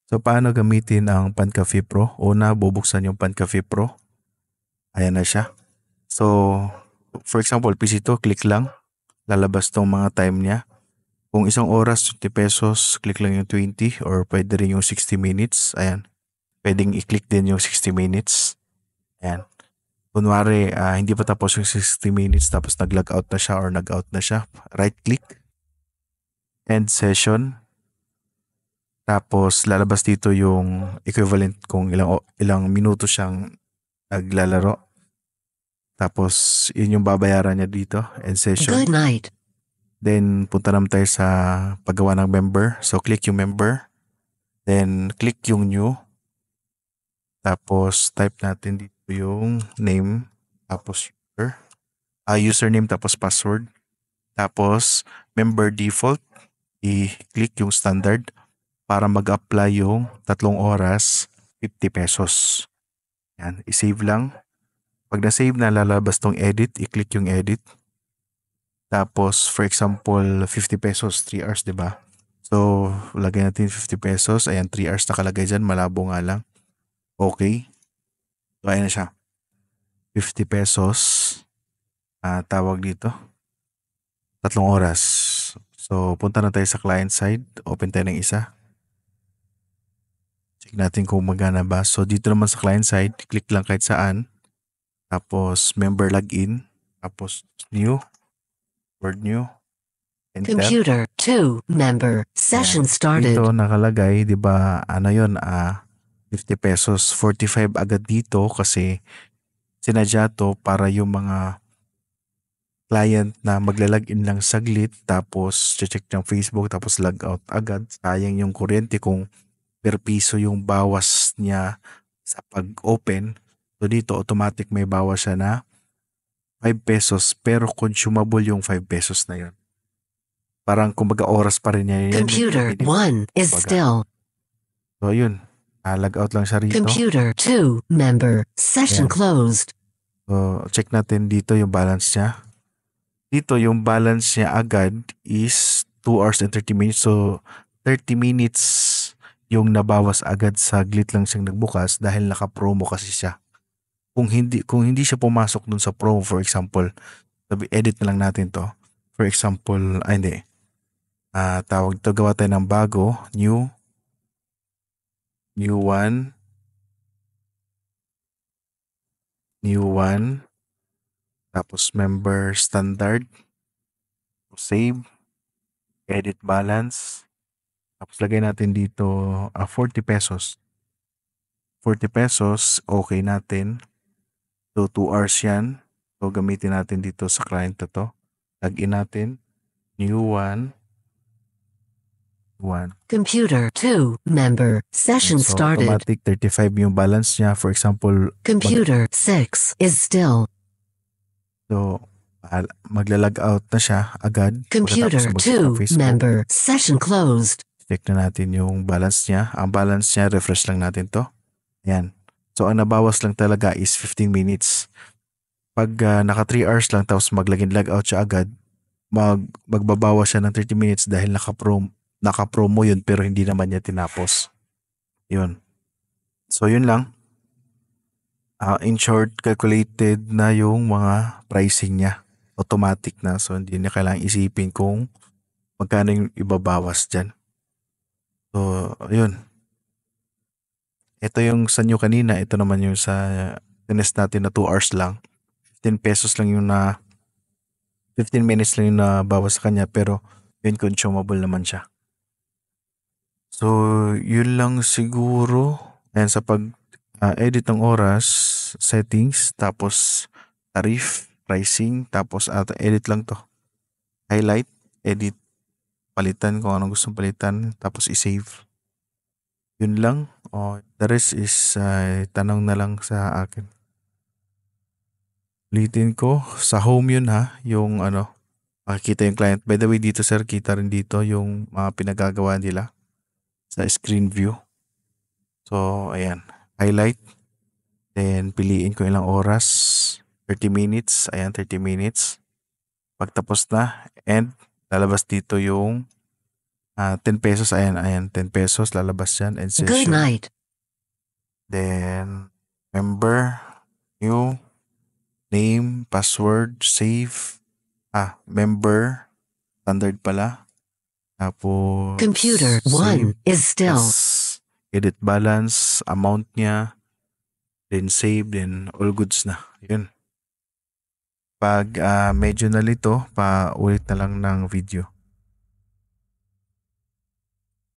So, paano gamitin ang PanCafe Pro? Una, bubuksan yung PanCafe Pro. Ayan na siya. So, for example, PC to, click lang. Lalabas tong mga time niya. Kung isang oras, 20 pesos, click lang yung 20 or pwede rin yung 60 minutes. Ayan. Pwedeng i-click din yung 60 minutes. Ayan. Kunwari, hindi pa tapos yung 60 minutes tapos nag-log out na siya or nag-out na siya. Right-click. End session. Tapos lalabas dito yung equivalent kung ilang minuto siyang naglalaro. Tapos yun yung babayaran niya dito, end session. Good night. Then punta naman tayo sa paggawa ng member. So click yung member. Then click yung new. Tapos type natin dito yung name. Tapos username tapos password. Tapos member default. I-click yung standard para mag-apply yung 3 oras, 50 pesos. Yan, i-save lang. Pag na-save na, lalabas tong edit, i-click yung edit. Tapos, for example, 50 pesos, 3 hours, di ba? So, lagay natin 50 pesos. Ayan, 3 hours nakalagay dyan. Malabo nga lang. Okay. So, ayan na siya. 50 pesos. Tawag dito. 3 oras. So, punta na tayo sa client side. Open tayo ng isa. Check natin kung magana ba. So, dito naman sa client side, click lang kahit saan. Tapos, member login. Tapos, new. Word new. Enter. Computer 2 member session started. Dito nakalagay, di ba, ano yun, 50 pesos. 45 agad dito kasi sinadya to para yung mga client na maglalagin lang saglit tapos check ng Facebook tapos log out agad. Sayang yung kuryente kung per piso yung bawas niya sa pag-open. So dito automatic may bawas siya na 5 pesos pero consumable yung 5 pesos na yun. Parang kumbaga oras pa rin niya. Computer 1 is still. So yun, log out lang siya rito. Computer 2 member session closed. So check natin dito yung balance niya. Dito yung balance niya agad is 2 hours and 30 minutes. So 30 minutes yung nabawas agad, saglit lang siyang nagbukas dahil naka-promo kasi siya. Kung hindi siya pumasok dun sa promo, for example, edit na lang natin to. For example, hindi. Tawag to, gawa tayo ng bago, new one. Tapos member standard. Save. Edit balance. Tapos lagay natin dito 40 pesos. 40 pesos, okay natin. So 2 hours yan. So gamitin natin dito sa client na to. Login natin. New one. Computer 2 member session So started. automatic 35 yung balance niya. For example, Computer 6 is still. So magla-log out na siya agad. Computer 2 member session closed. Check na natin yung balance niya. Ang balance niya, refresh lang natin to. Ayan. So ang nabawas lang talaga is 15 minutes. Pag naka 3 hours lang tapos log out siya agad, magbabawas siya ng 30 minutes dahil naka-promo yun pero hindi naman niya tinapos. Yun. So yun lang. In short, calculated na yung mga pricing niya. Automatic na. So hindi niya kailangang isipin kung magkano yung ibabawas dyan. So, yun. Ito yung sa new kanina. Ito naman yung sa tinest natin na 2 hours lang. 15 pesos lang yung 15 minutes lang yung nabawas sa kanya pero yun consumable naman siya. So, yun lang siguro. Ayan, sa pag-edit ng oras, settings, tapos tariff, pricing, tapos edit lang to. Highlight, edit, palitan kung anong gustong palitan, tapos i-save. Yun lang. The rest is tanong na lang sa akin. Ulitin ko, sa home yun ha, yung makikita yung client. By the way, dito sir, kita rin dito yung mga pinagagawa nila sa screen view. So, ayan. Highlight. Then, piliin ko ilang oras. 30 minutes. Ayan, 30 minutes. Pagtapos na, and lalabas dito yung 10 pesos, ayan, 10 pesos lalabas yan, end Good session. night. Then, member, new, name, password, save. Member, standard pala. Tapos, Computer save. 1 is still. Tas, edit balance, amount niya, then save, then all goods na. Yun. Pag medyo nalito, pa ulit na lang ng video.